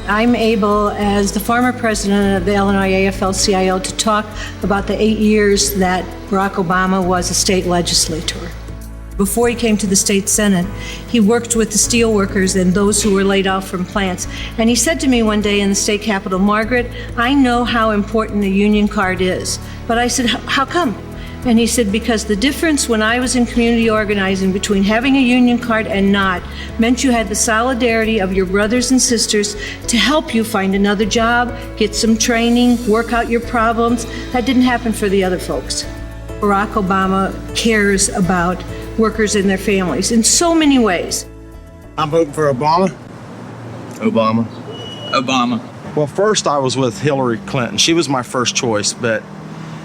I'm able, as the former president of the Illinois AFL-CIO, to talk about the 8 years that Barack Obama was a state legislator. Before he came to the state senate, he worked with the steel workers and those who were laid off from plants. And he said to me one day in the state capitol, "Margaret, I know how important a union card is." But I said, "How come?" And he said, "Because the difference when I was in community organizing between having a union card and not meant you had the solidarity of your brothers and sisters to help you find another job, get some training, work out your problems." That didn't happen for the other folks. Barack Obama cares about workers and their families in so many ways. I'm voting for Obama. Obama. Obama. Well, first I was with Hillary Clinton. She was my first choice, but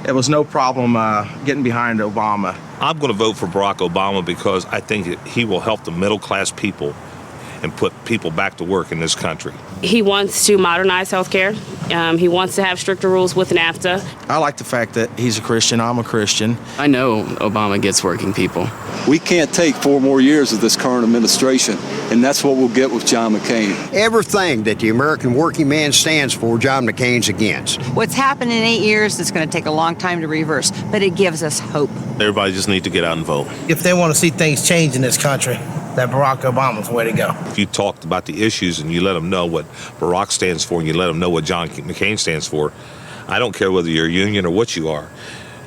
it was no problem getting behind Obama. I'm going to vote for Barack Obama because I think he will help the middle-class people and put people back to work in this country. He wants to modernize healthcare. He wants to have stricter rules with NAFTA. I like the fact that he's a Christian, I'm a Christian. I know Obama gets working people. We can't take 4 more years of this current administration, and that's what we'll get with John McCain. Everything that the American working man stands for, John McCain's against. What's happened in 8 years is going to take a long time to reverse, but it gives us hope. Everybody just needs to get out and vote. If they want to see things change in this country, that Barack Obama's the way to go. If you talked about the issues and you let them know what Barack stands for and you let them know what John McCain stands for, I don't care whether you're a union or what you are,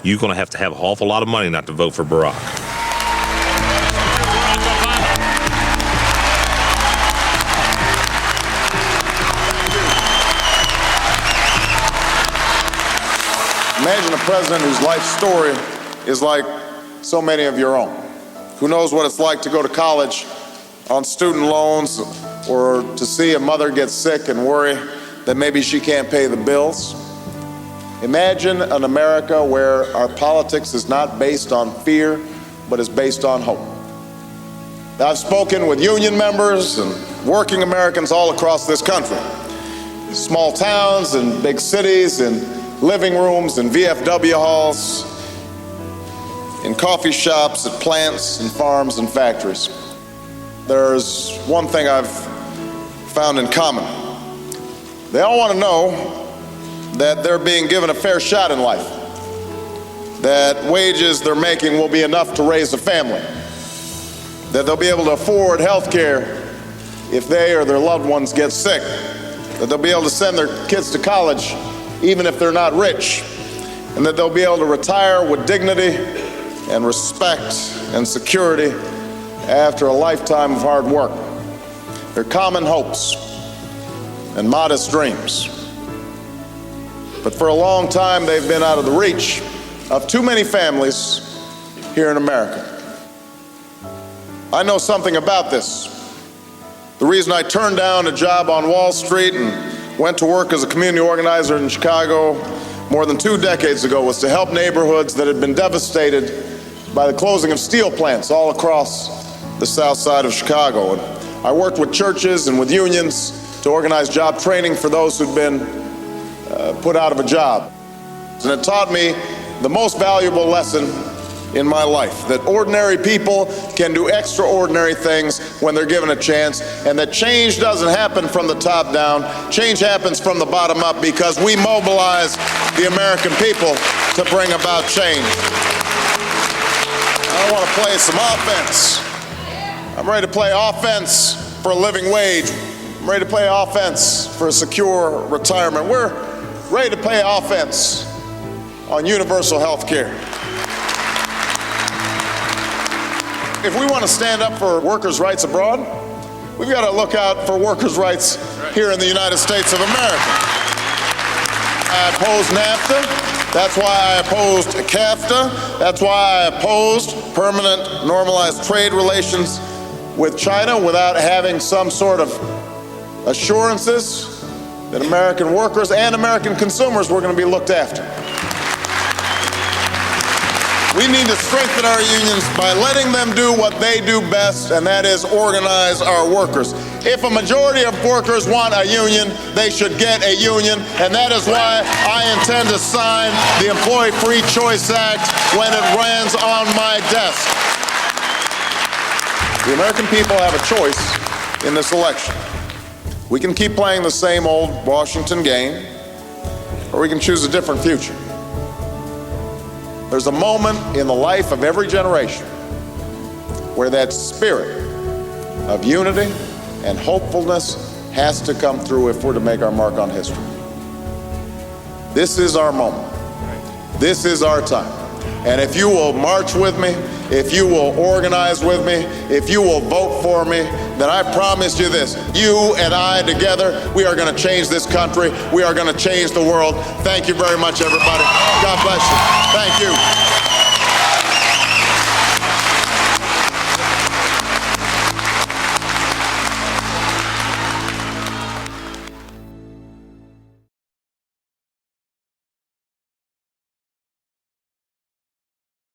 you're going to have an awful lot of money not to vote for Barack. Imagine a president whose life story is like so many of your own, who knows what it's like to go to college on student loans or to see a mother get sick and worry that maybe she can't pay the bills. Imagine an America where our politics is not based on fear, but is based on hope. I've spoken with union members and working Americans all across this country, small towns and big cities, in living rooms and VFW halls, in coffee shops, at plants and farms and factories. There's one thing I've found in common. They all want to know that they're being given a fair shot in life, that wages they're making will be enough to raise a family, that they'll be able to afford health care if they or their loved ones get sick, that they'll be able to send their kids to college even if they're not rich, and that they'll be able to retire with dignity and respect and security after a lifetime of hard work. They're common hopes and modest dreams. But for a long time, they've been out of the reach of too many families here in America. I know something about this. The reason I turned down a job on Wall Street and went to work as a community organizer in Chicago more than 2 decades ago was to help neighborhoods that had been devastated by the closing of steel plants all across the south side of Chicago. And I worked with churches and with unions to organize job training for those who'd been put out of a job. And it taught me the most valuable lesson in my life, that ordinary people can do extraordinary things when they're given a chance, and that change doesn't happen from the top down. Change happens from the bottom up because we mobilize the American people to bring about change. I want to play some offense. I'm ready to play offense for a living wage. I'm ready to play offense for a secure retirement. We're ready to play offense on universal health care. If we want to stand up for workers' rights abroad, we've got to look out for workers' rights here in the United States of America. I opposed NAFTA. That's why I opposed CAFTA. That's why I opposed permanent normalized trade relations with China without having some sort of assurances that American workers and American consumers were going to be looked after. We need to strengthen our unions by letting them do what they do best, and that is organize our workers. If a majority of workers want a union, they should get a union, and that is why I intend to sign the Employee Free Choice Act when it lands on my desk. The American people have a choice in this election. We can keep playing the same old Washington game, or we can choose a different future. There's a moment in the life of every generation where that spirit of unity and hopefulness has to come through if we're to make our mark on history. This is our moment. This is our time. And if you will march with me, if you will organize with me, if you will vote for me, then I promise you this, you and I together, we are going to change this country. We are going to change the world. Thank you very much, everybody. God bless you. Thank you.